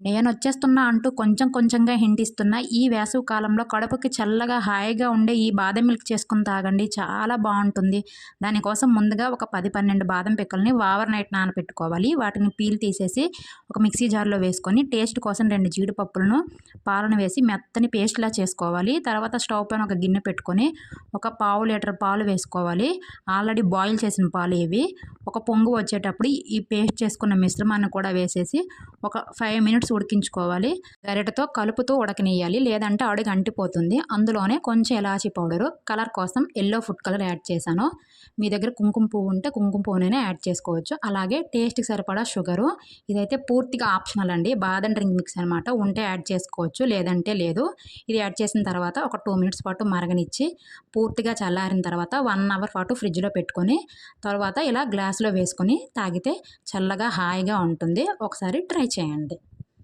నేనొచ్చేస్తున్నా అంటూ కొంచెం కొంచెంగా హింట్ ఇస్తున్నా. ఈ వేసవి కాలంలో కడుపుకి చల్లగా, హాయిగా ఉండే ఈ బాదం మిల్క్ చేసుకొని తాగండి. చాలా బావుంటుంది. దానికోసం ముందుగా ఒక 10, 12 బాదం పిక్కల్ని ఓవర్ నైట్ నానబెట్టుకోవాలి. వాటిని పీల్ తీసేసి ఒక మిక్సీ జార్‌లో వేసుకొని టేస్ట్ కోసం 2 జీడిపప్పులను, పాలను వేసి మెత్తని పేస్ట్‌లా చేసుకోవాలి. తర్వాత స్టవ్ పైన ఒక గిన్నె పెట్టుకొని ఒక పావు లీటర్ పాలు వేసుకోవాలి. ఆల్రెడీ బాయిల్ చేసిన పాలు ఇవి. ఒక పొంగు వచ్చేటప్పుడు ఈ పేస్ట్ చేసుకున్న మిశ్రమాన్ని కూడా వేసేసి ఒక 5 మినిట్స్ ఉడికించుకోవాలి. గరిటెతో కలుపుతూ ఉడకనియ్యాలి. లేదంటే అడుగు అంటిపోతుంది. అందులోనే కొంచెం ఇలాచీ పౌడరు, కలర్ కోసం యెల్లో ఫుడ్ కలర్ యాడ్ చేశాను. మీ దగ్గర కుంకుమ పువ్వు ఉంటే కుంకుమ పువ్వునైనా యాడ్ చేసుకోవచ్చు. అలాగే టేస్ట్‌కి సరిపడా షుగరు. ఇదైతే పూర్తిగా ఆప్షనల్ అండి. బాదం డ్రింక్ మిక్స్ అనమాట. ఉంటే యాడ్ చేసుకోవచ్చు. లేదంటే లేదు. ఇది యాడ్ చేసిన తర్వాత ఒక 2 మినిట్స్ పాటు మరగనిచ్చి పూర్తిగా చల్లారిన తర్వాత 1 అవర్ పాటు ఫ్రిడ్జ్‌లో పెట్టుకొని తర్వాత ఇలా గ్లాస్‌లో వేసుకొని తాగితే చల్లగా హాయిగా ఉంటుంది. ఒకసారి ట్రై చేయండి.